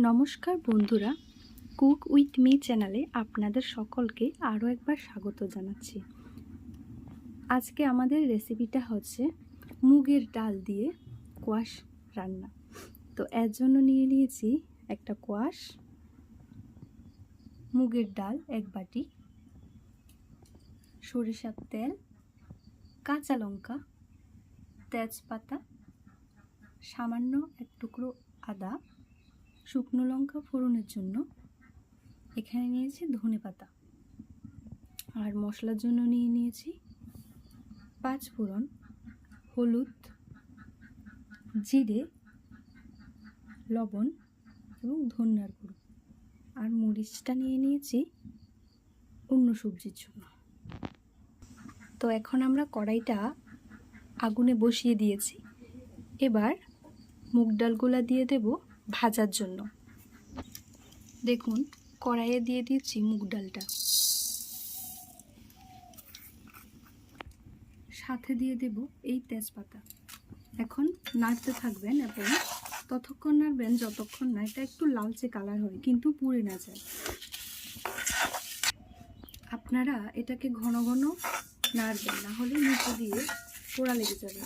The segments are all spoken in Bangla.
নমস্কার বন্ধুরা, কুক উইথ মি চ্যানেলে আপনাদের সকলকে আরও একবার স্বাগত জানাচ্ছি। আজকে আমাদের রেসিপিটা হচ্ছে মুগের ডাল দিয়ে কোয়াশ রান্না। তো এর জন্য নিয়ে নিয়েছি একটা কোয়াশ, মুগের ডাল 1 বাটি, সরিষার তেল, কাঁচা লঙ্কা, তেজপাতা, সামান্য 1 টুকরো আদা, শুকনো লঙ্কা ফোড়নের জন্য, এখানে নিয়েছি ধনেপাতা, আর মশলার জন্য নিয়ে নিয়েছি 5 ফোড়ন, হলুদ, জিরে, লবণ এবং ধনিয়ার গুঁড়ো, আর মরিচটা নিয়ে নিয়েছি অন্য সবজির জন্য। তো এখন আমরা কড়াইটা আগুনে বসিয়ে দিয়েছি। এবার মুগ ডালগুলা দিয়ে দেব ভাজার জন্য। দেখুন, কড়াইয়ে দিয়ে দিয়েছি মুগ ডালটা, সাথে দিয়ে দেব এই তেজপাতা। এখন নাড়তে থাকবেন এবং ততক্ষণ নাড়বেন যতক্ষণ না এটা একটু লালচে কালার হয়, কিন্তু পুড়ে না যায়। আপনারা এটাকে ঘন ঘন নাড়বেন, না হলে নিচে দিয়ে পোড়া লেগে যাবে।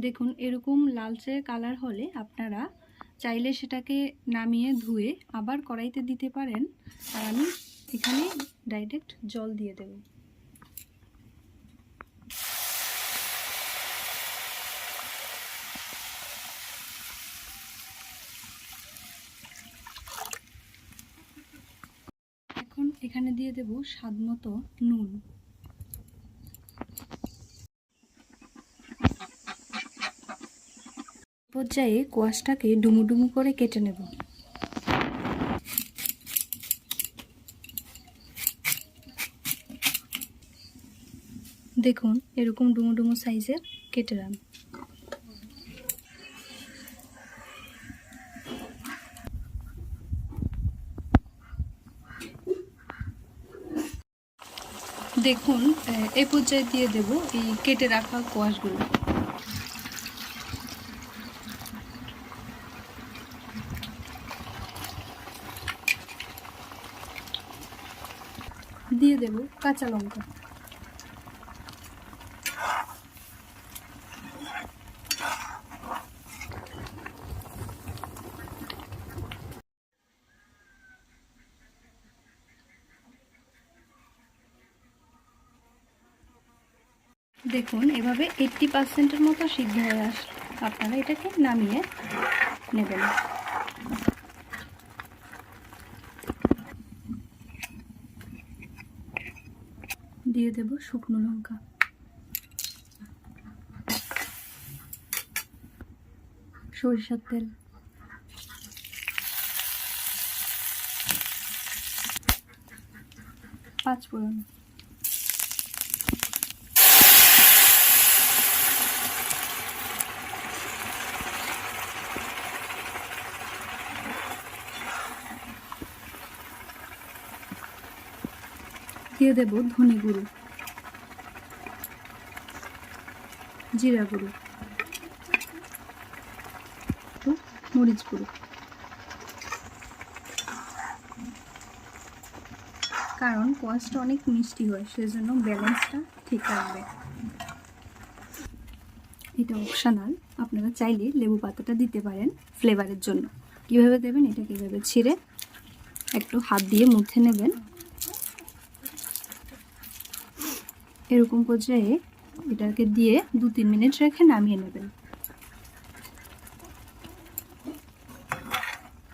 দেখুন, এরকম লালচে কালার হলে আপনারা চাইলে সেটাকে নামিয়ে ধুয়ে আবার কড়াইতে দিতে পারেন, আর আমি এখানে ডাইরেক্ট জল দিয়ে দেব। এখন এখানে দিয়ে দেব স্বাদ মতো নুন। পর্যায়ে কোয়াশটাকে ডুমু ডুমু করে কেটে নেব। দেখুন, এরকম ডুমু ডুমু সাইজের কেটে নেন। দেখুন, এই পর্যায়ে দিয়ে দেব এই কেটে রাখা কোয়াশগুলো। দিয়ে দেব কাঁচা লঙ্কা। দেখুন, এভাবে 80% মতো সিদ্ধ হয়ে আসলে আপনারা এটাকে নামিয়ে নেবেন। দিয়ে দেব শুকনো লঙ্কা, সরিষার তেল, পাঁচ ফোড়ন, দিয়ে দেব ধনে গুঁড়ো, জিরা গুঁড়ো, মরিচ গুঁড়ো। কারণ কোয়াশটা অনেক মিষ্টি হয়, সেজন্য ব্যালেন্সটা ঠিক রাখবে। এটা অপশনাল, আপনারা চাইলে লেবু পাতাটা দিতে পারেন ফ্লেভারের জন্য। কিভাবে দেবেন, এটা কীভাবে ছিঁড়ে একটু হাত দিয়ে মুথে নেবেন। এরকম পর্যায়ে এটাকে দিয়ে 2-3 মিনিট রেখে নামিয়ে নেবেন।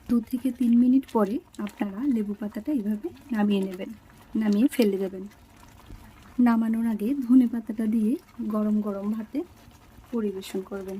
2 থেকে 3 মিনিট পরে আপনারা লেবু পাতাটা এইভাবে নামিয়ে নেবেন, নামিয়ে ফেলে দেবেন। নামানোর আগে ধনে পাতাটা দিয়ে গরম গরম ভাতে পরিবেশন করবেন।